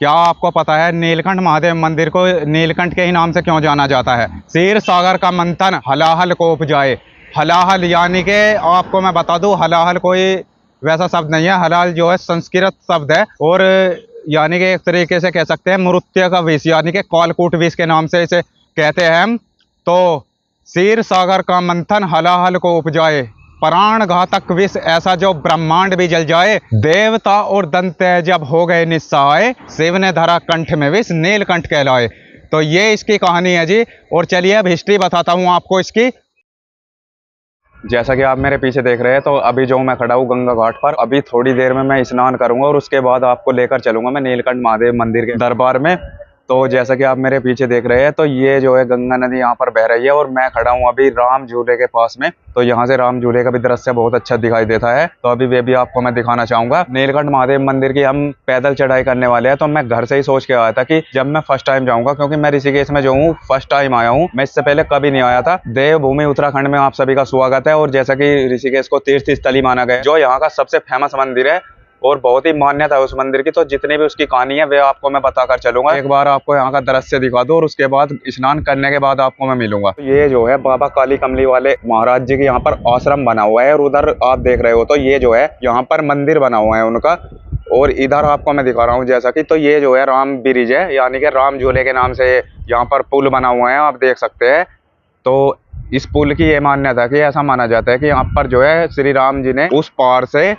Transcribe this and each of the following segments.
क्या आपको पता है नीलकंठ महादेव मंदिर को नीलकंठ के ही नाम से क्यों जाना जाता है? क्षीर सागर का मंथन हलाहल को उपजाए। हलाहल यानी कि आपको मैं बता दूं, हलाहल कोई वैसा शब्द नहीं है। हलाल जो है संस्कृत शब्द है, और यानी कि एक तरीके से कह सकते हैं मृत्यु का विष, यानी कि कालकूट विष के नाम से इसे कहते हैं हम। तो क्षीर सागर का मंथन हलाहल को उपजाए, प्राण घातक विष ऐसा जो ब्रह्मांड भी जल जाए। देवता और दंत्य जब हो गए निस्सहाय, शिव ने धरा कंठ में विष नीलकंठ कहलाए। तो ये इसकी कहानी है जी। और चलिए अब हिस्ट्री बताता हूँ आपको इसकी। जैसा कि आप मेरे पीछे देख रहे हैं, तो अभी जो मैं खड़ा हूँ गंगा घाट पर, अभी थोड़ी देर में मैं स्नान करूंगा और उसके बाद आपको लेकर चलूंगा मैं नीलकंठ महादेव मंदिर के दरबार में। तो जैसा कि आप मेरे पीछे देख रहे हैं, तो ये जो है गंगा नदी यहाँ पर बह रही है और मैं खड़ा हूँ अभी राम झूले के पास में। तो यहाँ से राम झूले का भी दृश्य बहुत अच्छा दिखाई देता है। तो अभी वे भी आपको मैं दिखाना चाहूंगा। नीलकंठ महादेव मंदिर की हम पैदल चढ़ाई करने वाले हैं। तो मैं घर से ही सोच के आया था कि जब मैं फर्स्ट टाइम जाऊंगा, क्योंकि मैं ऋषिकेश में जो हूँ फर्स्ट टाइम आया हूँ, मैं इससे पहले कभी नहीं आया था। देवभूमि उत्तराखंड में आप सभी का स्वागत है। और जैसा कि ऋषिकेश को तीर्थ स्थली माना गया, जो यहाँ का सबसे फेमस मंदिर है और बहुत ही मान्यता है उस मंदिर की, तो जितनी भी उसकी कहानी है वे आपको मैं बताकर चलूंगा। एक बार आपको यहाँ का दृश्य दिखा दूं और उसके बाद स्नान करने के बाद आपको मैं मिलूंगा। तो ये जो है बाबा काली कमली वाले महाराज जी की यहाँ पर आश्रम बना हुआ है, और उधर आप देख रहे हो तो ये जो है यहाँ पर मंदिर बना हुआ है उनका। और इधर आपको मैं दिखा रहा हूँ जैसा कि, तो ये जो है राम ब्रिज है, यानी कि राम झूले के नाम से यहाँ पर पुल बना हुआ है, आप देख सकते हैं। तो इस पुल की ये मान्यता है कि ऐसा माना जाता है कि यहाँ पर जो है श्री राम जी ने उस पार से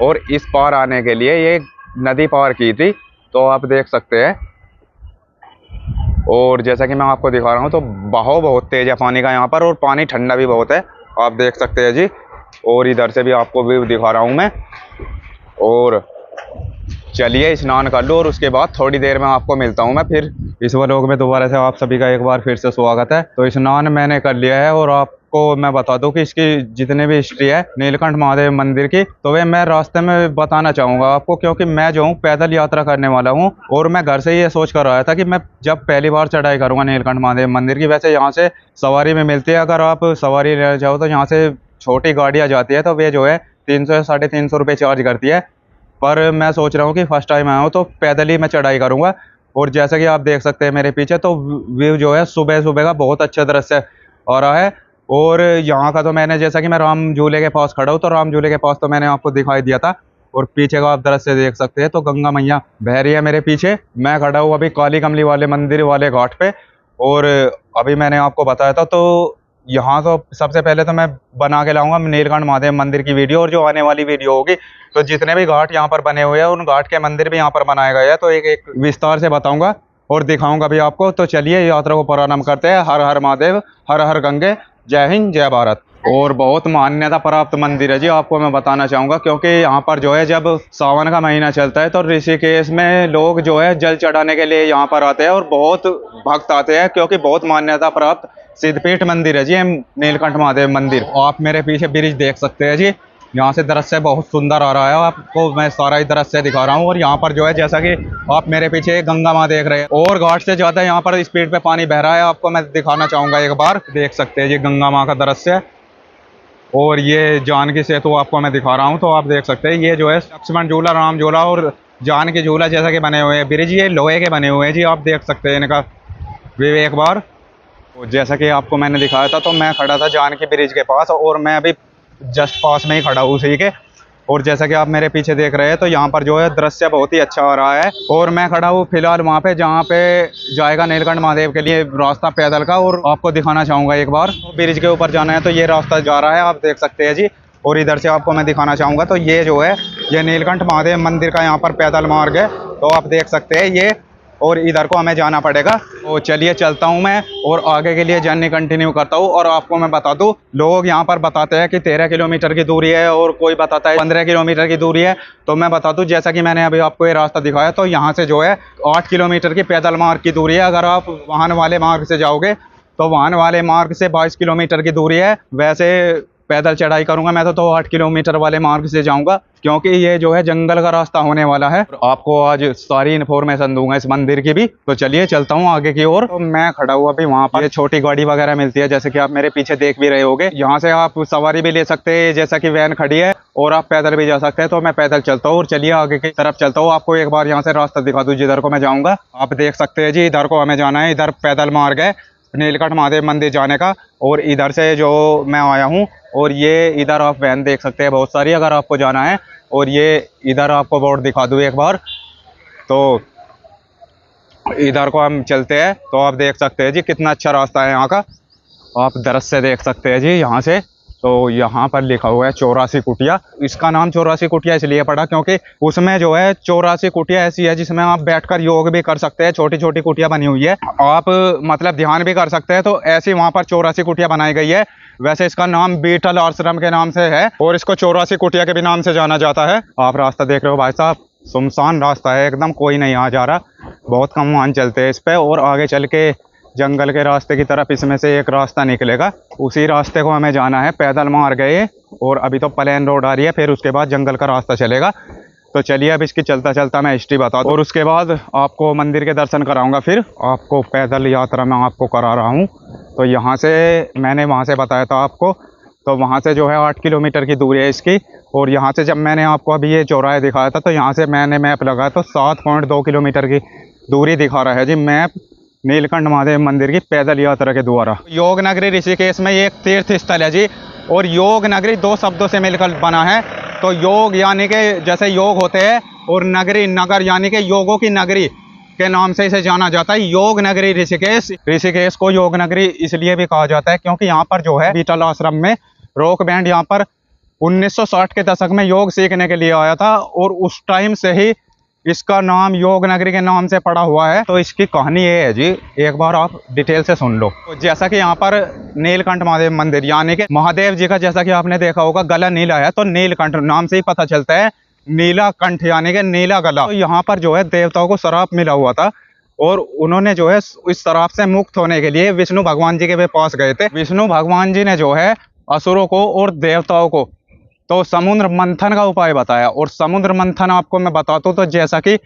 और इस पार आने के लिए ये नदी पार की थी। तो आप देख सकते हैं। और जैसा कि मैं आपको दिखा रहा हूँ, तो बहाव बहुत तेज है पानी का यहाँ पर, और पानी ठंडा भी बहुत है, आप देख सकते हैं जी। और इधर से भी आपको व्यू दिखा रहा हूँ मैं। और चलिए स्नान कर लो और उसके बाद थोड़ी देर में आपको मिलता हूँ मैं फिर। इस व्लॉग में दोबारा से आप सभी का एक बार फिर से स्वागत है। तो स्नान मैंने कर लिया है, और आपको मैं बता दूं कि इसकी जितने भी हिस्ट्री है नीलकंठ महादेव मंदिर की, तो वे मैं रास्ते में बताना चाहूँगा आपको, क्योंकि मैं जो हूँ पैदल यात्रा करने वाला हूँ। और मैं घर से ये सोच कर आया था कि मैं जब पहली बार चढ़ाई करूँगा नीलकंठ महादेव मंदिर की, वैसे यहाँ से सवारी में मिलती है, अगर आप सवारी लेना चाहो तो यहाँ से छोटी गाड़ियाँ जाती है, तो वे जो है 300 या 350 रुपये चार्ज करती है। पर मैं सोच रहा हूँ कि फर्स्ट टाइम आया हूँ तो पैदल ही मैं चढ़ाई करूँगा। और जैसा कि आप देख सकते हैं मेरे पीछे, तो व्यू जो है सुबह सुबह का बहुत अच्छा दृश्य आ रहा है। और यहाँ का तो मैंने, जैसा कि मैं राम झूले के पास खड़ा हूँ, तो राम झूले के पास तो मैंने आपको दिखाई दिया था। और पीछे का आप दृश्य देख सकते हैं, तो गंगा मैया बह रही है मेरे पीछे। मैं खड़ा हूँ अभी काली कमली वाले मंदिर वाले घाट पे। और अभी मैंने आपको बताया था, तो यहाँ तो सबसे पहले तो मैं बना के लाऊंगा नीलकंठ महादेव मंदिर की वीडियो, और जो आने वाली वीडियो होगी तो जितने भी घाट यहाँ पर बने हुए हैं उन घाट के मंदिर भी यहाँ पर बनाए गए हैं, तो एक एक विस्तार से बताऊंगा और दिखाऊंगा भी आपको। तो चलिए यात्रा को प्रारंभ करते हैं। हर हर महादेव, हर हर गंगे, जय हिंद जय भारत। और बहुत मान्यता प्राप्त मंदिर है जी, आपको मैं बताना चाहूंगा, क्योंकि यहाँ पर जो है जब सावन का महीना चलता है तो ऋषिकेश में लोग जो है जल चढ़ाने के लिए यहाँ पर आते हैं, और बहुत भक्त आते हैं, क्योंकि बहुत मान्यता प्राप्त सिद्धपीठ मंदिर है जी नीलकंठ महादेव मंदिर। आप मेरे पीछे ब्रिज देख सकते हैं जी, यहाँ से दृश्य बहुत सुंदर आ रहा है, आपको मैं सारा ही दृश्य दिखा रहा हूँ। और यहाँ पर जो है जैसा कि आप मेरे पीछे गंगा माँ देख रहे हैं, और घाट से ज्यादा यहाँ पर स्पीड पे पानी बह रहा है, आपको मैं दिखाना चाहूंगा एक बार। देख सकते हैं जी गंगा माँ का दृश्य। और ये जानकी सेतु आपको मैं दिखा रहा हूँ, तो आप देख सकते हैं ये जो है लक्ष्मण झूला, राम झूला और जानकी झूला जैसा कि बने हुए हैं ब्रिज, ये लोहे के बने हुए हैं जी, आप देख सकते हैं इनका व्यू एक बार। जैसा कि आपको मैंने दिखाया था, तो मैं खड़ा था जानकी ब्रिज के पास, और मैं अभी जस्ट पास में ही खड़ा हूँ उसी के। और जैसा कि आप मेरे पीछे देख रहे हैं, तो यहाँ पर जो है दृश्य बहुत ही अच्छा आ रहा है। और मैं खड़ा हूँ फिलहाल वहाँ पे जहाँ पे जाएगा नीलकंठ महादेव के लिए रास्ता पैदल का, और आपको दिखाना चाहूँगा एक बार। तो ब्रिज के ऊपर जाना है तो ये रास्ता जा रहा है, आप देख सकते हैं जी। और इधर से आपको मैं दिखाना चाहूँगा, तो ये जो है ये नीलकंठ महादेव मंदिर का यहाँ पर पैदल मार्ग है, तो आप देख सकते हैं ये। और इधर को हमें जाना पड़ेगा, तो चलिए चलता हूं मैं और आगे के लिए जर्नी कंटिन्यू करता हूं। और आपको मैं बता दूं, लोग यहां पर बताते हैं कि 13 किलोमीटर की दूरी है, और कोई बताता है 15 किलोमीटर की दूरी है। तो मैं बता दूं, जैसा कि मैंने अभी आपको ये रास्ता दिखाया, तो यहाँ से जो है 8 किलोमीटर की पैदल मार्ग की दूरी है। अगर आप वाहन वाले मार्ग से जाओगे तो वाहन वाले मार्ग से 22 किलोमीटर की दूरी है। वैसे पैदल चढ़ाई करूंगा मैं तो 8 किलोमीटर वाले मार्ग से जाऊंगा, क्योंकि ये जो है जंगल का रास्ता होने वाला है। आपको आज सारी इन्फॉर्मेशन दूंगा इस मंदिर की भी। तो चलिए चलता हूँ आगे की ओर। तो मैं खड़ा हुआ अभी वहाँ पर, ये छोटी गाड़ी वगैरह मिलती है जैसे कि आप मेरे पीछे देख भी रहे होगे। यहाँ से आप सवारी भी ले सकते हैं, जैसा कि वैन खड़ी है, और आप पैदल भी जा सकते हैं। तो मैं पैदल चलता हूँ और चलिए आगे की तरफ चलता हूँ। आपको एक बार यहाँ से रास्ता दिखा दूँ जिधर को मैं जाऊँगा। आप देख सकते हैं जी, इधर को हमें जाना है। इधर पैदल मार्ग है नीलकंठ महादेव मंदिर जाने का, और इधर से जो मैं आया हूँ, और ये इधर आप वैन देख सकते हैं बहुत सारी अगर आपको जाना है। और ये इधर आपको बोर्ड दिखा दूँ एक बार, तो इधर को हम चलते हैं। तो आप देख सकते हैं जी कितना अच्छा रास्ता है यहाँ का, आप दृश्य देख सकते हैं जी यहाँ से। तो यहाँ पर लिखा हुआ है 84 कुटिया। इसका नाम 84 कुटिया इसलिए पड़ा क्योंकि उसमें जो है 84 कुटिया ऐसी है जिसमें आप बैठकर योग भी कर सकते हैं। छोटी छोटी कुटिया बनी हुई है, आप मतलब ध्यान भी कर सकते हैं। तो ऐसी वहाँ पर 84 कुटिया बनाई गई है। वैसे इसका नाम बीटल आश्रम के नाम से है, और इसको 84 कुटिया के भी नाम से जाना जाता है। आप रास्ता देख रहे हो भाई साहब, सुनसान रास्ता है एकदम, कोई नहीं आ जा रहा, बहुत कम वाहन चलते हैं इस पे। और आगे चल के जंगल के रास्ते की तरफ इसमें से एक रास्ता निकलेगा, उसी रास्ते को हमें जाना है। पैदल मार्ग है ये, और अभी तो प्लेन रोड आ रही है, फिर उसके बाद जंगल का रास्ता चलेगा। तो चलिए अब इसकी चलता चलता मैं हिस्ट्री बता दूँ, और उसके बाद आपको मंदिर के दर्शन कराऊंगा। फिर आपको पैदल यात्रा में आपको करा रहा हूँ। तो यहाँ से मैंने वहाँ से बताया था आपको, तो वहाँ से जो है 8 किलोमीटर की दूरी है इसकी। और यहाँ से जब मैंने आपको अभी ये चौराहा दिखाया था, तो यहाँ से मैंने मैप लगाया तो 7.2 किलोमीटर की दूरी दिखा रहा है जी मैप, नीलकंठ महादेव मंदिर की पैदल यात्रा के द्वारा। योग नगरी ऋषिकेश में ये एक तीर्थ स्थल है जी, और योग नगरी 2 शब्दों से मिलकर बना है। तो योग यानी कि जैसे योग होते हैं, और नगरी नगर यानी कि योगों की नगरी के नाम से इसे जाना जाता है, योग नगरी ऋषिकेश। ऋषिकेश को योग नगरी इसलिए भी कहा जाता है क्योंकि यहाँ पर जो है बीटल आश्रम में रॉक बैंड यहाँ पर 1960 के दशक में योग सीखने के लिए आया था, और उस टाइम से ही इसका नाम योग नगरी के नाम से पड़ा हुआ है। तो इसकी कहानी ये है जी, एक बार आप डिटेल से सुन लो। तो जैसा कि यहाँ पर नीलकंठ महादेव मंदिर यानी कि महादेव जी का, जैसा कि आपने देखा होगा, गला नीला है, तो नीलकंठ नाम से ही पता चलता है, नीला कंठ यानी कि नीला गला। तो यहाँ पर जो है देवताओं को श्राप मिला हुआ था, और उन्होंने जो है इस श्राप से मुक्त होने के लिए विष्णु भगवान जी के पास गए थे। विष्णु भगवान जी ने जो है असुरों को और देवताओं को तो समुद्र मंथन का उपाय बताया। और समुद्र मंथन आपको मैं बताता हूँ, तो जैसा कि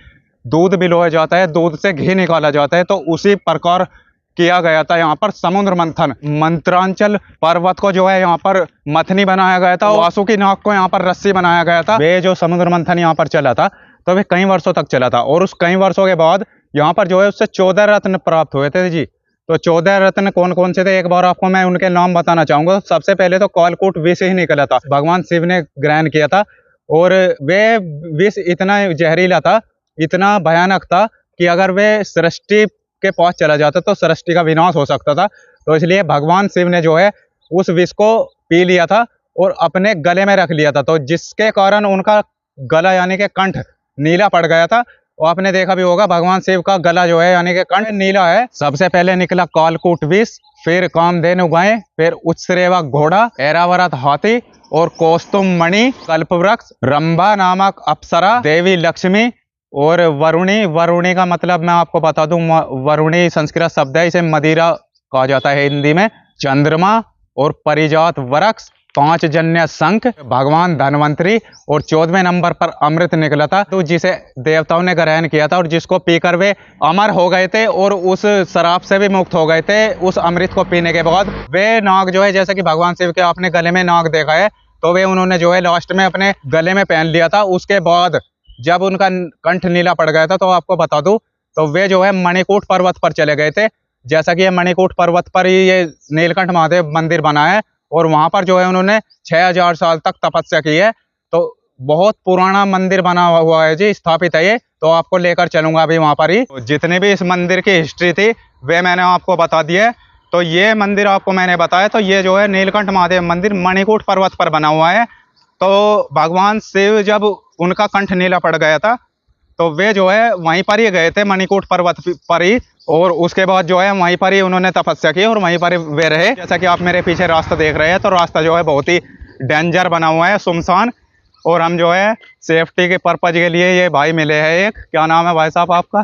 दूध बिलोया जाता है, दूध से घी निकाला जाता है, तो उसी प्रकार किया गया था यहाँ पर समुद्र मंथन। मंत्रांचल पर्वत को जो है यहाँ पर मथनी बनाया गया था, वासुकी नाग को यहाँ पर रस्सी बनाया गया था। वे जो समुद्र मंथन यहाँ पर चला था, तो वे कई वर्षों तक चला था, और उस कई वर्षों के बाद यहाँ पर जो है उससे 14 रत्न प्राप्त हुए थे जी। तो 14 रत्न कौन कौन से थे, एक बार आपको मैं उनके नाम बताना चाहूंगा। सबसे पहले तो कालकूट विष ही निकला था, भगवान शिव ने ग्रहण किया था, और वे विष इतना जहरीला था, इतना भयानक था कि अगर वे सृष्टि के पास चला जाता तो सृष्टि का विनाश हो सकता था। तो इसलिए भगवान शिव ने जो है उस विष को पी लिया था और अपने गले में रख लिया था, तो जिसके कारण उनका गला यानी कि कंठ नीला पड़ गया था। और आपने देखा भी होगा भगवान शिव का गला जो है यानी कि कंठ नीला है। सबसे पहले निकला कालकूट विष, फिर कामधेनु गाय, फिर उत्सरेवा घोड़ा, ऐरावत हाथी, और कौस्तुभ मणि, कल्पवृक्ष, रंभा नामक अप्सरा, देवी लक्ष्मी, और वरुणी। वरुणी का मतलब मैं आपको बता दूं, वरुणी संस्कृत शब्द है, इसे मदिरा कहा जाता है हिंदी में। चंद्रमा और परिजात वृक्ष, 5 जन्य शंख, भगवान धन्वंतरी, और 14वें नंबर पर अमृत निकला था, तो जिसे देवताओं ने ग्रहण किया था और जिसको पीकर वे अमर हो गए थे और उस शराब से भी मुक्त हो गए थे। उस अमृत को पीने के बाद वे नाग जो है, जैसे कि भगवान शिव के आपने गले में नाग देखा है, तो वे उन्होंने जो है लास्ट में अपने गले में पहन लिया था। उसके बाद जब उनका कंठ नीला पड़ गया था, तो आपको बता दूं, तो वे जो है मणिकूट पर्वत पर चले गए थे। जैसा कि ये मणिकूट पर्वत पर ही ये नीलकंठ महादेव मंदिर बना है, और वहां पर जो है उन्होंने 6000 साल तक तपस्या की है। तो बहुत पुराना मंदिर बना हुआ है जी, स्थापित है ये। तो आपको लेकर चलूंगा अभी वहां पर ही। तो जितने भी इस मंदिर की हिस्ट्री थी वे मैंने आपको बता दी है। तो ये मंदिर आपको मैंने बताया, तो ये जो है नीलकंठ महादेव मंदिर मणिकूट पर्वत पर बना हुआ है। तो भगवान शिव जब उनका कंठ नीला पड़ गया था, तो वे जो है वहीं पर ही गए थे, मणिकूट पर्वत पर ही, और उसके बाद जो है वहीं पर ही उन्होंने तपस्या की और वहीं पर वे रहे। जैसा कि आप मेरे पीछे रास्ता देख रहे हैं, तो रास्ता जो है बहुत ही डेंजर बना हुआ है, सुनसान। और हम जो है सेफ्टी के पर्पज के लिए, ये भाई मिले हैं एक, क्या नाम है भाई साहब आपका?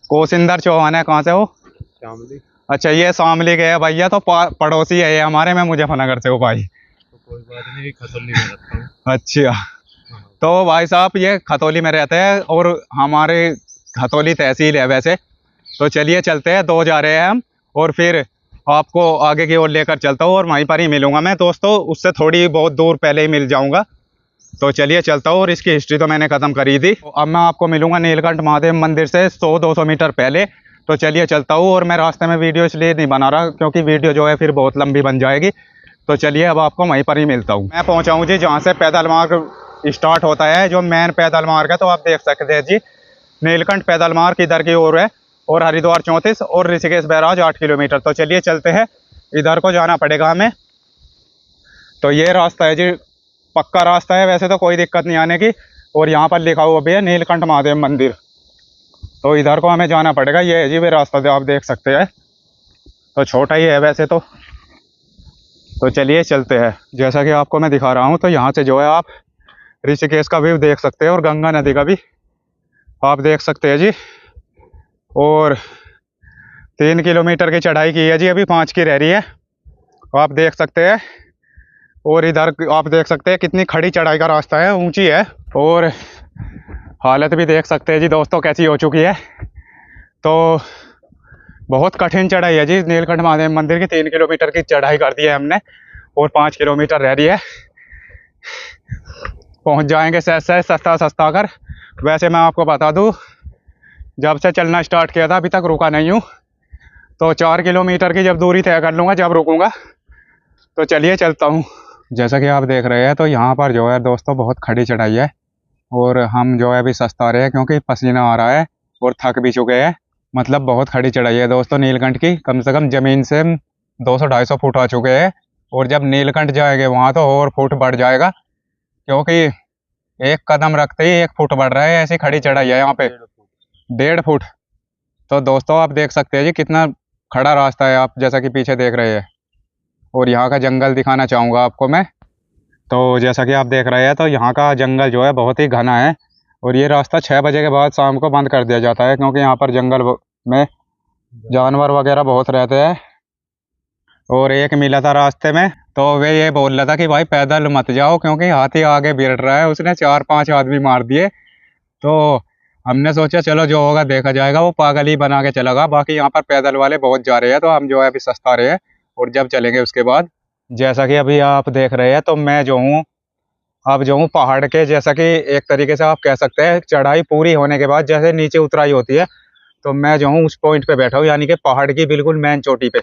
कोशिंदर चौहान है। कहाँ से हो? शामली। अच्छा, ये शामली के है भैया, तो पड़ोसी है ये हमारे में मुजफ्फरनगर से हो भाई। कोई बात नहीं, खतौली में रहता हूँ। अच्छा, तो भाई साहब ये खतौली में रहते हैं और हमारे खतौली तहसील है वैसे। तो चलिए चलते हैं, दो जा रहे हैं हम, और फिर आपको आगे की ओर लेकर चलता हूँ और वहीं पर ही मिलूंगा मैं दोस्तों, उससे थोड़ी बहुत दूर पहले ही मिल जाऊंगा। तो चलिए चलता हूँ, और इसकी हिस्ट्री तो मैंने ख़त्म करी थी। तो अब मैं आपको मिलूंगा नीलकंठ महादेव मंदिर से 100-200 मीटर पहले। तो चलिए चलता हूँ, और मैं रास्ते में वीडियो इसलिए नहीं बना रहा क्योंकि वीडियो जो है फिर बहुत लंबी बन जाएगी। तो चलिए अब आपको वहीं पर ही मिलता हूँ। मैं पहुँचा हूँ जी जहाँ से पैदल मार्ग स्टार्ट होता है, जो मेन पैदल मार्ग है। तो आप देख सकते हैं जी, नीलकंठ पैदल मार्ग इधर की ओर है, और हरिद्वार 34 और ऋषिकेश बैराज 8 किलोमीटर। तो चलिए चलते हैं, इधर को जाना पड़ेगा हमें। तो ये रास्ता है जी, पक्का रास्ता है, वैसे तो कोई दिक्कत नहीं आने की। और यहाँ पर लिखा हुआ भी है नीलकंठ महादेव मंदिर। तो इधर को हमें जाना पड़ेगा, ये है जी वे रास्ता जो आप देख सकते हैं। तो छोटा ही है वैसे तो चलिए चलते हैं। जैसा कि आपको मैं दिखा रहा हूँ, तो यहाँ से जो है आप ऋषिकेश का व्यू देख सकते हैं, और गंगा नदी का भी आप देख सकते हैं जी। और 3 किलोमीटर की चढ़ाई की है जी, अभी 5 की रह रही है, आप देख सकते हैं। और इधर आप देख सकते हैं कितनी खड़ी चढ़ाई का रास्ता है, ऊंची है, और हालत भी देख सकते हैं जी दोस्तों कैसी हो चुकी है। तो बहुत कठिन चढ़ाई है जी नीलकंठ महादेव मंदिर की। 3 किलोमीटर की चढ़ाई कर दी है हमने, और 5 किलोमीटर रह रही है, पहुंच जाएंगे सहज सहज सस्ता सस्ता कर। वैसे मैं आपको बता दूं, जब से चलना स्टार्ट किया था अभी तक रुका नहीं हूँ। तो 4 किलोमीटर की जब दूरी तय कर लूँगा जब रुकूंगा। तो चलिए चलता हूँ। जैसा कि आप देख रहे हैं, तो यहाँ पर जो है दोस्तों बहुत खड़ी चढ़ाई है, और हम जो है अभी सस्ता रहे हैं क्योंकि पसीना आ रहा है और थक भी चुके हैं। मतलब बहुत खड़ी चढ़ाई है दोस्तों नीलकंठ की, कम से कम ज़मीन से 200-250 फुट आ चुके हैं, और जब नीलकंठ जाएंगे वहाँ तो और फुट बढ़ जाएगा, क्योंकि एक कदम रखते ही 1 फुट बढ़ रहा है। ऐसी खड़ी चढ़ाई है यहाँ पे, 1.5 फुट। तो दोस्तों आप देख सकते हैं जी कितना खड़ा रास्ता है, आप जैसा कि पीछे देख रहे हैं। और यहाँ का जंगल दिखाना चाहूँगा आपको मैं। तो जैसा कि आप देख रहे हैं, तो यहाँ का जंगल जो है बहुत ही घना है, और ये रास्ता 6 बजे के बाद शाम को बंद कर दिया जाता है, क्योंकि यहाँ पर जंगल में जानवर वगैरह बहुत रहते हैं। और एक मिला था रास्ते में, तो वे ये बोल रहा था कि भाई पैदल मत जाओ क्योंकि हाथी आगे भिड़ रहा है, उसने 4-5 आदमी मार दिए। तो हमने सोचा चलो जो होगा देखा जाएगा, वो पागल ही बना के चला गया। बाकी यहाँ पर पैदल वाले बहुत जा रहे हैं, तो हम जो है अभी सस्ता रहे हैं, और जब चलेंगे उसके बाद। जैसा कि अभी आप देख रहे हैं, तो मैं जो हूँ अब जो हूँ पहाड़ के, जैसा कि एक तरीके से आप कह सकते हैं चढ़ाई पूरी होने के बाद जैसे नीचे उतराई होती है, तो मैं जो हूँ उस पॉइंट पे बैठा हूँ, यानी कि पहाड़ की बिल्कुल मेन चोटी पे।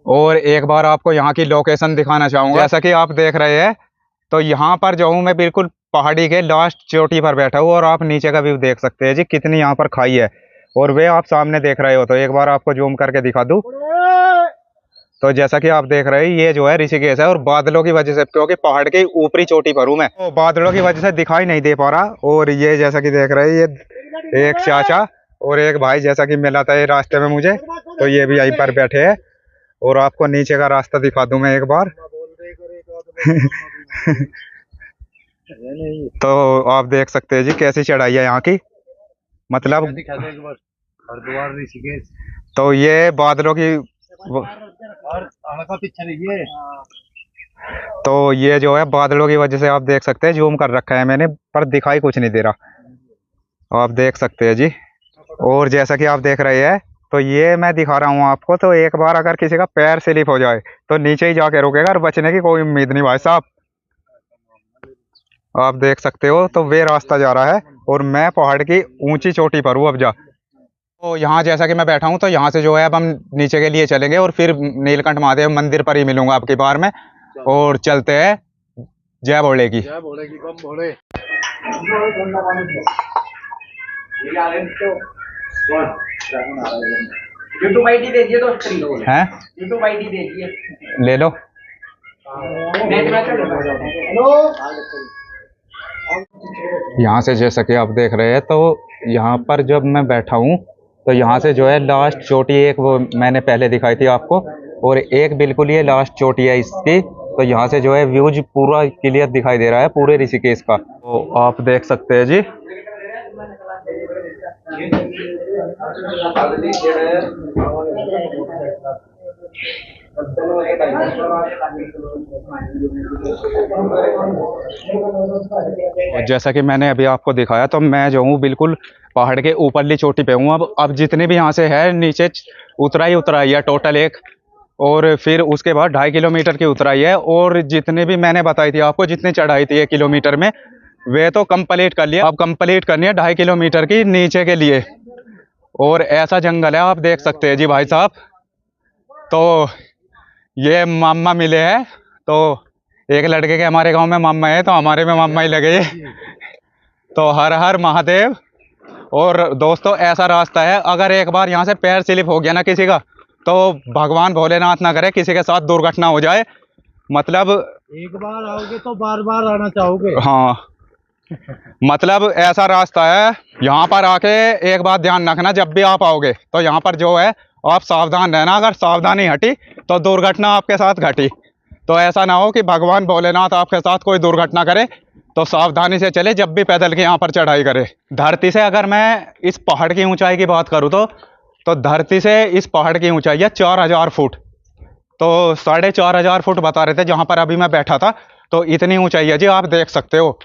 और एक बार आपको यहाँ की लोकेशन दिखाना चाहूँगा। जैसा कि आप देख रहे हैं, तो यहाँ पर जो हूँ मैं बिल्कुल पहाड़ी के लास्ट चोटी पर बैठा हूँ, और आप नीचे का व्यू देख सकते हैं जी कितनी यहाँ पर खाई है, और वे आप सामने देख रहे हो। तो एक बार आपको जूम करके दिखा दूँ, तो जैसा कि आप देख रहे हैं ये जो है ऋषिकेश है, और बादलों की वजह से, क्योंकि पहाड़ के ऊपरी चोटी पर हूँ मैं, तो बादलों की वजह से दिखाई नहीं दे पा रहा। और ये जैसा कि देख रहे हैं, ये एक चाचा और एक भाई जैसा कि मिला था ये रास्ते में मुझे, तो ये भी यहीं पर बैठे हैं। और आपको नीचे का रास्ता दिखा दूं मैं एक बार। तो आप देख सकते हैं जी कैसी चढ़ाई है यहाँ की, मतलब। हरिद्वार ऋषिकेश, तो ये बादलों की तो ये जो है बादलों की वजह से आप देख सकते हैं, जूम कर रखा है मैंने पर दिखाई कुछ नहीं दे रहा, आप देख सकते हैं जी। और जैसा कि आप देख रहे हैं, तो ये मैं दिखा रहा हूँ आपको। तो एक बार अगर किसी का पैर स्लिप हो जाए तो नीचे ही जाके रुकेगा, और बचने की कोई उम्मीद नहीं भाई साहब, आप देख सकते हो। तो वे रास्ता जा रहा है, और मैं पहाड़ की ऊंची चोटी पर हूँ अब जा। तो यहाँ जैसा कि मैं बैठा हूँ, तो यहाँ से जो है अब हम नीचे के लिए चलेंगे, और फिर नीलकंठ महादेव मंदिर पर ही मिलूंगा आपकी बार में। और चलते हैं, जय भोले की। जय भोले की, बम भोले। यूट्यूब आईडी दे दिए दोस्त हैं, यूट्यूब आईडी दे दिए, ले लो। यहाँ से जैसा कि आप देख रहे हैं, तो यहाँ पर जब मैं बैठा हूँ, तो यहाँ से जो है लास्ट चोटी एक वो मैंने पहले दिखाई थी आपको, और एक बिल्कुल ये लास्ट चोटी है इसकी। तो यहाँ से जो है व्यूज पूरा क्लियर दिखाई दे रहा है पूरे ऋषिकेश का, तो आप देख सकते हैं जी। और जैसा कि मैंने अभी आपको दिखाया तो मैं जो हूँ बिल्कुल पहाड़ के ऊपरली चोटी पे हूँ। अब जितने भी यहाँ से है नीचे उतराई है टोटल एक, और फिर उसके बाद 2.5 किलोमीटर की उतराई है, और जितने भी मैंने बताई थी आपको जितनी चढ़ाई थी 1 किलोमीटर में वे तो कंप्लीट कर लिया। अब कंप्लीट करनी है 2.5 किलोमीटर की नीचे के लिए। और ऐसा जंगल है आप देख सकते हैं जी भाई साहब। तो ये मामा मिले हैं, तो एक लड़के के हमारे गांव में मामा है तो हमारे में मामा ही लगे। तो हर हर महादेव। और दोस्तों ऐसा रास्ता है, अगर एक बार यहाँ से पैर स्लिप हो गया ना किसी का, तो भगवान भोलेनाथ ना करे किसी के साथ दुर्घटना हो जाए। मतलब एक बार आओगे तो बार बार आना चाहोगे। हाँ, मतलब ऐसा रास्ता है। यहाँ पर आके एक बात ध्यान रखना, जब भी आप आओगे तो यहाँ पर जो है आप सावधान रहना। अगर सावधानी हटी तो दुर्घटना आपके साथ घटी। तो ऐसा ना हो कि भगवान भोलेनाथ आपके साथ कोई दुर्घटना करे। तो सावधानी से चले जब भी पैदल के यहाँ पर चढ़ाई करे। धरती से अगर मैं इस पहाड़ की ऊंचाई की बात करूँ तो धरती से इस पहाड़ की ऊंचाई है 4000 फुट। तो 4500 फुट बता रहे थे जहाँ पर अभी मैं बैठा था। तो इतनी ऊंचाई है जी, आप देख सकते हो।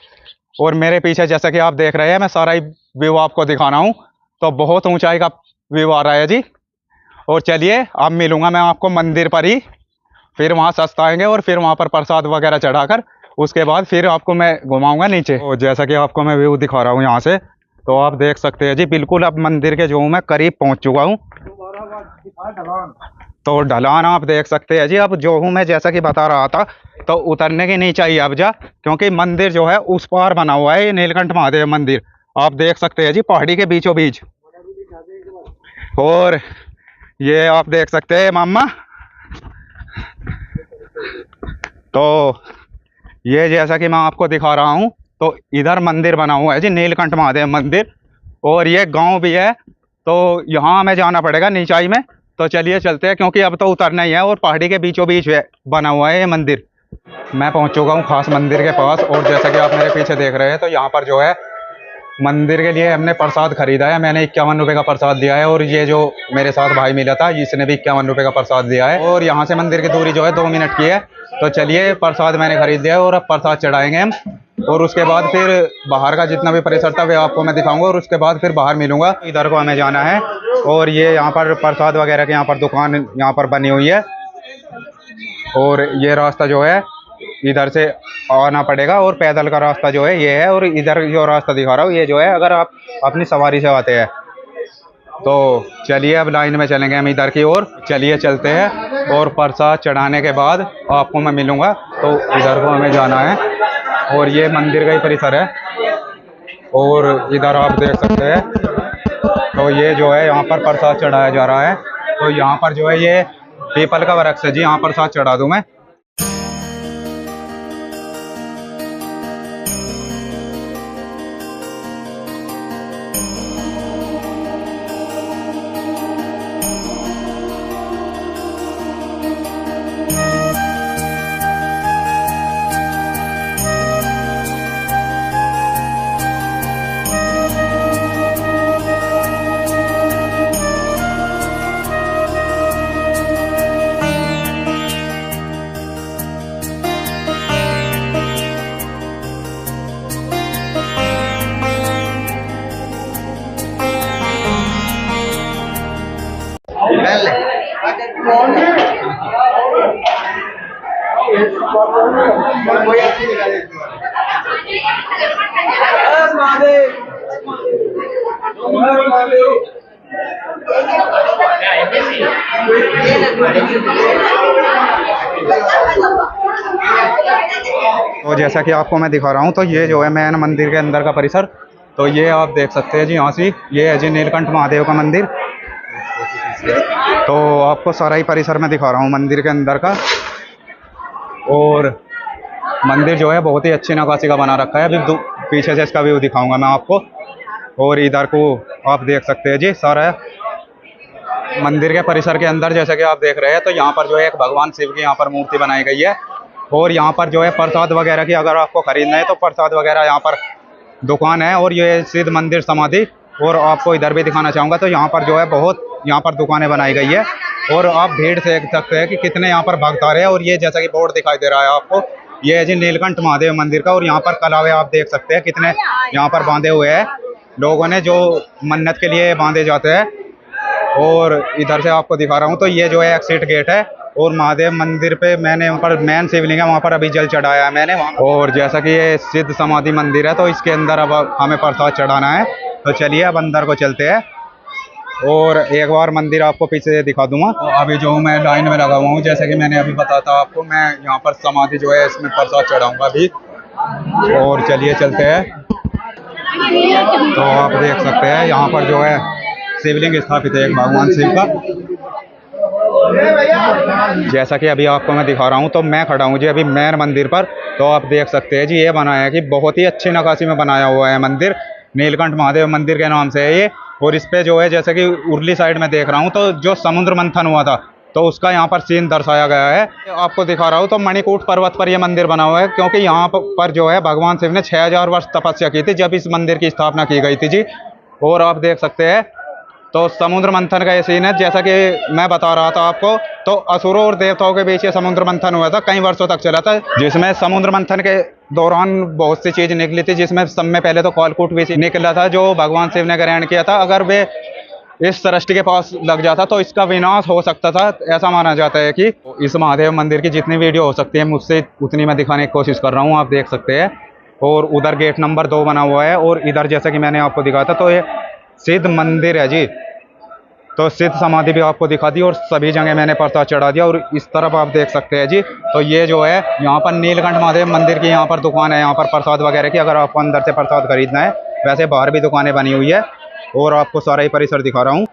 और मेरे पीछे जैसा कि आप देख रहे हैं मैं सारा ही व्यू आपको दिखा रहा हूँ। तो बहुत ऊंचाई का व्यू आ रहा है जी। और चलिए अब मिलूंगा मैं आपको मंदिर पर ही, फिर वहाँ सस्ता आएंगे और फिर वहाँ पर प्रसाद वगैरह चढ़ाकर उसके बाद फिर आपको मैं घुमाऊंगा नीचे। और जैसा कि आपको मैं व्यू दिखा रहा हूँ यहाँ से, तो आप देख सकते हैं जी बिल्कुल अब मंदिर के जो हूँ मैं करीब पहुँच चुका हूँ। तो ढलान आप देख सकते हैं जी। अब जो हूँ मैं जैसा कि बता रहा था, तो उतरने की नहीं चाहिए अब जा, क्योंकि मंदिर जो है उस पार बना हुआ है, ये नीलकंठ महादेव मंदिर आप देख सकते हैं जी पहाड़ी के बीचों बीच। और ये आप देख सकते हैं मामा। तो ये जैसा कि मैं आपको दिखा रहा हूँ, तो इधर मंदिर बना हुआ है जी नीलकंठ महादेव मंदिर। और ये गांव भी है, तो यहाँ हमें जाना पड़ेगा नीचाई में। तो चलिए चलते हैं, क्योंकि अब तो उतरना ही है। और पहाड़ी के बीचों बीच बना हुआ है ये मंदिर। मैं पहुँच चुका हूँ खास मंदिर के पास। और जैसा कि आप मेरे पीछे देख रहे हैं, तो यहाँ पर जो है मंदिर के लिए हमने प्रसाद खरीदा है। मैंने 51 रुपये का प्रसाद दिया है, और ये जो मेरे साथ भाई मिला था इसने भी 51 रुपये का प्रसाद दिया है। और यहाँ से मंदिर की दूरी जो है 2 मिनट की है। तो चलिए प्रसाद मैंने खरीद लिया है और अब प्रसाद चढ़ाएंगे हम। और उसके बाद फिर बाहर का जितना भी परिसर था वे आपको मैं दिखाऊंगा, और उसके बाद फिर बाहर मिलूंगा। इधर को हमें जाना है, और ये यहाँ पर प्रसाद वगैरह की यहाँ पर दुकान यहाँ पर बनी हुई है। और ये रास्ता जो है इधर से आना पड़ेगा, और पैदल का रास्ता जो है ये है। और इधर जो रास्ता दिखा रहा हूँ ये जो है अगर आप अपनी सवारी से आते हैं। तो चलिए अब लाइन में चलेंगे हम इधर की ओर। चलिए चलते हैं, और प्रसाद चढ़ाने के बाद आपको मैं मिलूंगा। तो इधर को हमें जाना है, और ये मंदिर का ही परिसर है। और इधर आप देख सकते हैं, तो ये जो है यहाँ पर प्रसाद चढ़ाया जा रहा है। तो यहाँ पर जो है ये पीपल का वृक्ष है जी, यहाँ प्रसाद चढ़ा दूँ मैं। तो जैसा कि आपको मैं दिखा रहा हूँ, तो ये जो है मैन मंदिर के अंदर का परिसर। तो ये आप देख सकते हैं जी यहाँ से, ये है जी नीलकंठ महादेव का मंदिर। तो आपको सारा ही परिसर में दिखा रहा हूँ मंदिर के अंदर का। और मंदिर जो है बहुत ही अच्छी नक्काशी का बना रखा है। अभी पीछे से इसका व्यू दिखाऊंगा मैं आपको। और इधर को आप देख सकते हैं जी सारा मंदिर के परिसर के अंदर जैसा कि आप देख रहे हैं, तो यहाँ पर जो है एक भगवान शिव की यहाँ पर मूर्ति बनाई गई है। और यहाँ पर जो है प्रसाद वगैरह की अगर आपको खरीदना है तो प्रसाद वगैरह यहाँ पर दुकान है। और ये सिद्ध मंदिर समाधि, और आपको इधर भी दिखाना चाहूँगा, तो यहाँ पर जो है बहुत यहाँ पर दुकानें बनाई गई है। और आप भीड़ देख सकते हैं कि कितने यहाँ पर भक्त आ रहे हैं। और ये जैसा कि बोर्ड दिखाई दे रहा है आपको, ये है जी नीलकंठ महादेव मंदिर का। और यहाँ पर कलावे आप देख सकते हैं कितने यहाँ पर बांधे हुए हैं लोगों ने, जो मन्नत के लिए बांधे जाते हैं। और इधर से आपको दिखा रहा हूँ, तो ये जो है एग्जिट गेट है। और महादेव मंदिर पे मैंने वहाँ पर मेन शिवलिंग है, वहाँ पर अभी जल चढ़ाया है मैंने वहाँ। और जैसा कि ये सिद्ध समाधि मंदिर है, तो इसके अंदर अब हमें प्रसाद चढ़ाना है। तो चलिए अब अंदर को चलते हैं और एक बार मंदिर आपको पीछे से दिखा दूंगा। तो अभी जो मैं लाइन में लगा हुआ हूँ, जैसे कि मैंने अभी बताया था आपको, मैं यहाँ पर समाधि जो है इसमें प्रसाद चढ़ाऊंगा अभी। और चलिए चलते हैं। तो आप देख सकते हैं यहाँ पर जो है शिवलिंग स्थापित है एक भगवान शिव का। जैसा कि अभी आपको मैं दिखा रहा हूँ, तो मैं खड़ा हूँ जी अभी मेन मंदिर पर। तो आप देख सकते हैं जी, ये बनाया है कि बहुत ही अच्छी नक्काशी में बनाया हुआ है मंदिर। नीलकंठ महादेव मंदिर के नाम से है ये। और इस पे जो है, जैसे कि उर्ली साइड में देख रहा हूँ, तो जो समुद्र मंथन हुआ था तो उसका यहाँ पर सीन दर्शाया गया है। आपको दिखा रहा हूँ, तो मणिकूट पर्वत पर यह मंदिर बना हुआ है, क्योंकि यहाँ पर जो है भगवान शिव ने 6000 वर्ष तपस्या की थी जब इस मंदिर की स्थापना की गई थी जी। और आप देख सकते हैं, तो समुद्र मंथन का ये सीन है। जैसा कि मैं बता रहा था आपको, तो असुरों और देवताओं के बीच ये समुद्र मंथन हुआ था, कई वर्षों तक चला था, जिसमें समुद्र मंथन के दौरान बहुत सी चीज निकली थी, जिसमें सब में पहले तो कालकूट भी निकला था जो भगवान शिव ने ग्रहण किया था। अगर वे इस सृष्टि के पास लग जाता तो इसका विनाश हो सकता था, ऐसा माना जाता है। कि इस महादेव मंदिर की जितनी वीडियो हो सकती है मुझसे उतनी मैं दिखाने की कोशिश कर रहा हूँ, आप देख सकते हैं। और उधर गेट नंबर 2 बना हुआ है, और इधर जैसा कि मैंने आपको दिखाया था, तो ये सिद्ध मंदिर है जी। तो सिद्ध समाधि भी आपको दिखा दी और सभी जगह मैंने प्रसाद चढ़ा दिया। और इस तरफ आप देख सकते हैं जी, तो ये जो है यहाँ पर नीलकंठ महादेव मंदिर की यहाँ पर दुकान है, यहाँ पर प्रसाद वगैरह की, अगर आपको अंदर से प्रसाद खरीदना है। वैसे बाहर भी दुकानें बनी हुई है, और आपको सारा ही परिसर दिखा रहा हूँ।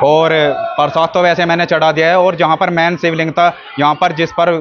और प्रसाद तो वैसे मैंने चढ़ा दिया है। और जहाँ पर मेन शिवलिंग था, यहाँ पर जिस पर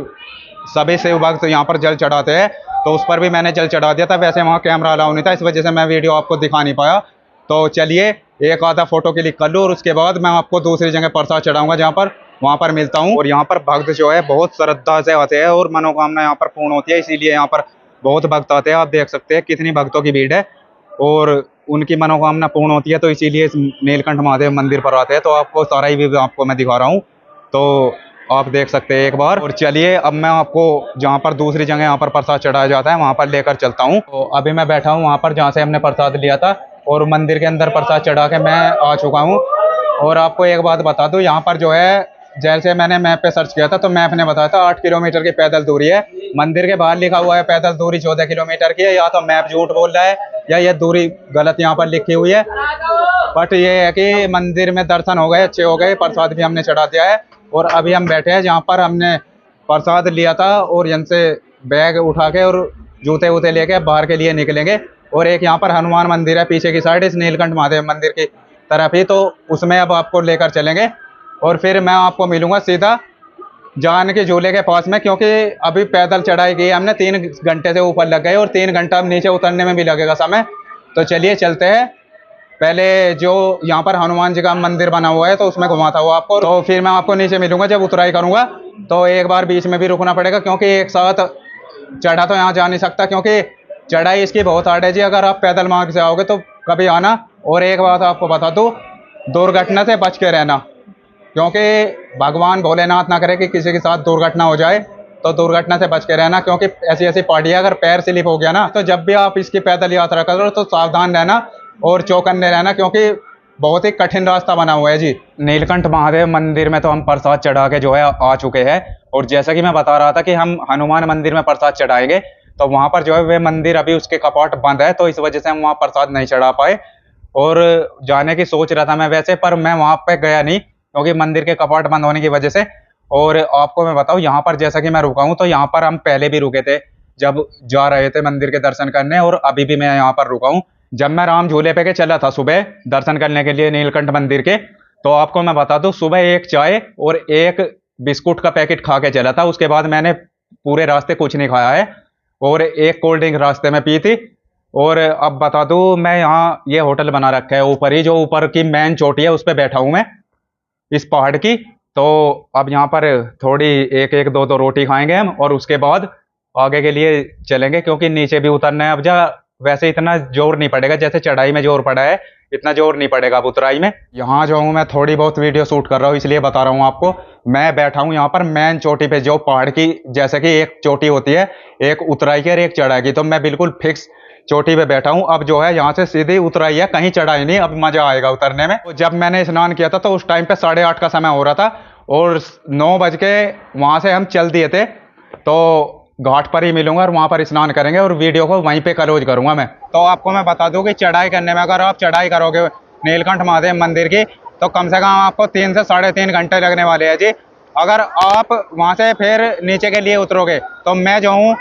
सभी शिव भक्त यहाँ पर जल चढ़ाते हैं, तो उस पर भी मैंने जल चढ़ा दिया था। वैसे वहाँ कैमरा अलाउ नहीं था, इस वजह से मैं वीडियो आपको दिखा नहीं पाया। तो चलिए एक आधा फोटो क्लिक कर लूँ, और उसके बाद मैं आपको दूसरी जगह प्रसाद चढ़ाऊंगा जहाँ पर वहाँ पर मिलता हूँ। और यहाँ पर भक्त जो है बहुत श्रद्धा से आते हैं, और मनोकामना यहाँ पर पूर्ण होती है, इसीलिए यहाँ पर बहुत भक्त आते हैं। आप देख सकते हैं कितनी भक्तों की भीड़ है, और उनकी मनोकामना पूर्ण होती है, तो इसीलिए इस नीलकंठ महादेव मंदिर पर आते हैं। तो आपको सारा ही व्यू आपको मैं दिखा रहा हूँ, तो आप देख सकते हैं एक बार। और चलिए अब मैं आपको जहाँ पर दूसरी जगह यहाँ पर प्रसाद चढ़ाया जाता है वहाँ पर लेकर चलता हूँ। तो अभी मैं बैठा हूँ वहाँ पर जहाँ से हमने प्रसाद लिया था, और मंदिर के अंदर प्रसाद चढ़ा के मैं आ चुका हूँ। और आपको एक बात बता दूँ, यहाँ पर जो है जैसे मैंने मैप पे सर्च किया था, तो मैप ने बताया था 8 किलोमीटर की पैदल दूरी है। मंदिर के बाहर लिखा हुआ है पैदल दूरी 14 किलोमीटर की है, या तो मैप झूठ बोल रहा है या ये दूरी गलत यहाँ पर लिखी हुई है। बट ये है कि मंदिर में दर्शन हो गए, अच्छे हो गए, प्रसाद भी हमने चढ़ा दिया है। और अभी हम बैठे हैं जहाँ पर हमने प्रसाद लिया था, और यहाँ से बैग उठा के और जूते वूते लेके बाहर के लिए निकलेंगे। और एक यहाँ पर हनुमान मंदिर है पीछे की साइड, इस नीलकंठ महादेव मंदिर की तरफ ही, तो उसमें अब आपको लेकर चलेंगे। और फिर मैं आपको मिलूंगा सीधा जानकी झूले के पास में, क्योंकि अभी पैदल चढ़ाई की हमने 3 घंटे से ऊपर लग गए, और 3 घंटा अब नीचे उतरने में भी लगेगा समय। तो चलिए चलते हैं। पहले जो यहाँ पर हनुमान जी का मंदिर बना हुआ है, तो उसमें घुमाता हुआ आपको, तो फिर मैं आपको नीचे मिलूंगा जब उतराई करूंगा। तो एक बार बीच में भी रुकना पड़ेगा, क्योंकि एक साथ चढ़ा तो यहाँ जा नहीं सकता, क्योंकि चढ़ाई इसकी बहुत हार्ड है जी। अगर आप पैदल मार्ग से आओगे तो कभी आना। और एक बात आपको बता दूं, दुर्घटना से बच के रहना, क्योंकि भगवान भोलेनाथ ना करे कि किसी के साथ दुर्घटना हो जाए, तो दुर्घटना से बच के रहना। क्योंकि ऐसी ऐसी पहाड़ियाँ अगर पैर स्लिप हो गया ना, तो जब भी आप इसकी पैदल यात्रा करो तो सावधान रहना और चौकन्ने रहना, क्योंकि बहुत ही कठिन रास्ता बना हुआ है जी। नीलकंठ महादेव मंदिर में तो हम प्रसाद चढ़ा के जो है आ चुके हैं। और जैसा कि मैं बता रहा था कि हम हनुमान मंदिर में प्रसाद चढ़ाएंगे, तो वहाँ पर जो है वे मंदिर अभी उसके कपाट बंद है, तो इस वजह से हम वहाँ प्रसाद नहीं चढ़ा पाए। और जाने की सोच रहा था मैं वैसे, पर मैं वहाँ पे गया नहीं, क्योंकि मंदिर के कपाट बंद होने की वजह से। और आपको मैं बताऊँ, यहाँ पर जैसा कि मैं रुका हूँ, तो यहाँ पर हम पहले भी रुके थे जब जा रहे थे मंदिर के दर्शन करने, और अभी भी मैं यहाँ पर रुका हूँ। जब मैं राम झूले पे के चला था सुबह दर्शन करने के लिए नीलकंठ मंदिर के, तो आपको मैं बता दूं, सुबह एक चाय और एक बिस्कुट का पैकेट खा के चला था। उसके बाद मैंने पूरे रास्ते कुछ नहीं खाया है, और एक कोल्ड ड्रिंक रास्ते में पी थी। और अब बता दूं, मैं यहाँ ये होटल बना रखा है ऊपर ही, जो ऊपर की मेन चोटी है उस पर बैठा हूँ मैं, इस पहाड़ की। तो अब यहाँ पर थोड़ी एक एक दो दो रोटी खाएंगे हम, और उसके बाद आगे के लिए चलेंगे, क्योंकि नीचे भी उतरना है। अब जा वैसे इतना जोर नहीं पड़ेगा जैसे चढ़ाई में जोर पड़ा है, इतना जोर नहीं पड़ेगा अब उतराई में। यहाँ जो हूँ मैं थोड़ी बहुत वीडियो शूट कर रहा हूँ, इसलिए बता रहा हूँ आपको। मैं बैठा हूँ यहाँ पर मेन चोटी पे, जो पहाड़ की जैसे कि एक चोटी होती है, एक उतराई की और एक चढ़ाई की, तो मैं बिल्कुल फिक्स चोटी पे बैठा हूँ। अब जो है यहाँ से सीधी उतराई है, कहीं चढ़ाई नहीं, अब मजा आएगा उतरने में। तो जब मैंने स्नान किया था तो उस टाइम पे 8:30 का समय हो रहा था और 9 बज के वहां से हम चल दिए थे। तो घाट पर ही मिलूंगा और वहां पर स्नान करेंगे और वीडियो को वहीं पे क्लोज करूंगा मैं। तो आपको मैं बता दूं कि चढ़ाई करने में, अगर आप चढ़ाई करोगे नीलकंठ महादेव मंदिर की, तो कम से कम आपको 3 से 3.5 घंटे लगने वाले हैं जी। अगर आप वहां से फिर नीचे के लिए उतरोगे तो मैं जो हूँ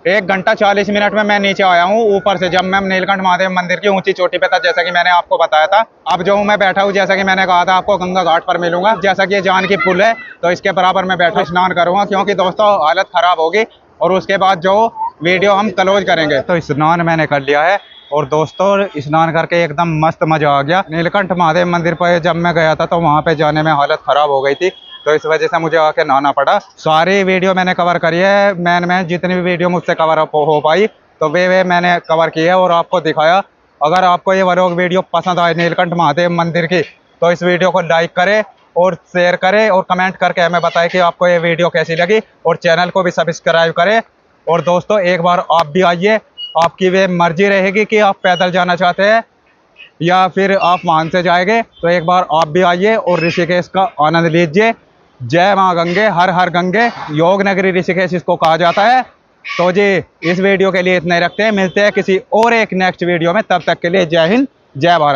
1 घंटा 40 मिनट में मैं नीचे आया हूँ ऊपर से, जब मैं नीलकंठ महादेव मंदिर की ऊंची चोटी पे था, जैसा कि मैंने आपको बताया था। अब जो हूँ मैं बैठा हूँ, जैसा कि मैंने कहा था आपको, गंगा घाट पर मिलूंगा। जैसा कि ये जानकी पुल है तो इसके बराबर मैं बैठा स्नान करूंगा, क्योंकि दोस्तों हालत खराब होगी और उसके बाद जो वीडियो हम क्लोज करेंगे। तो स्नान मैंने कर लिया है और दोस्तों स्नान करके एकदम मस्त मजा आ गया। नीलकंठ महादेव मंदिर पर जब मैं गया था तो वहां पे जाने में हालत खराब हो गई थी, तो इस वजह से मुझे आके नहाना पड़ा। सारी वीडियो मैंने कवर करी है, मैंने जितनी भी वीडियो मुझसे कवर अप हो पाई तो वे मैंने कवर की है और आपको दिखाया। अगर आपको ये व्लॉग वीडियो पसंद आए नीलकंठ महादेव मंदिर की, तो इस वीडियो को लाइक करें और शेयर करें और कमेंट करके हमें बताएं कि आपको ये वीडियो कैसी लगी, और चैनल को भी सब्सक्राइब करें। और दोस्तों एक बार आप भी आइए, आपकी वे मर्जी रहेगी कि आप पैदल जाना चाहते हैं या फिर आप वाहन से जाएंगे, तो एक बार आप भी आइए और ऋषिकेश का आनंद लीजिए। जय माँ गंगे, हर हर गंगे। योग नगरी ऋषिकेश इसको कहा जाता है। तो जी इस वीडियो के लिए इतना ही रखते हैं, मिलते हैं किसी और एक नेक्स्ट वीडियो में। तब तक के लिए जय हिंद, जय भारत।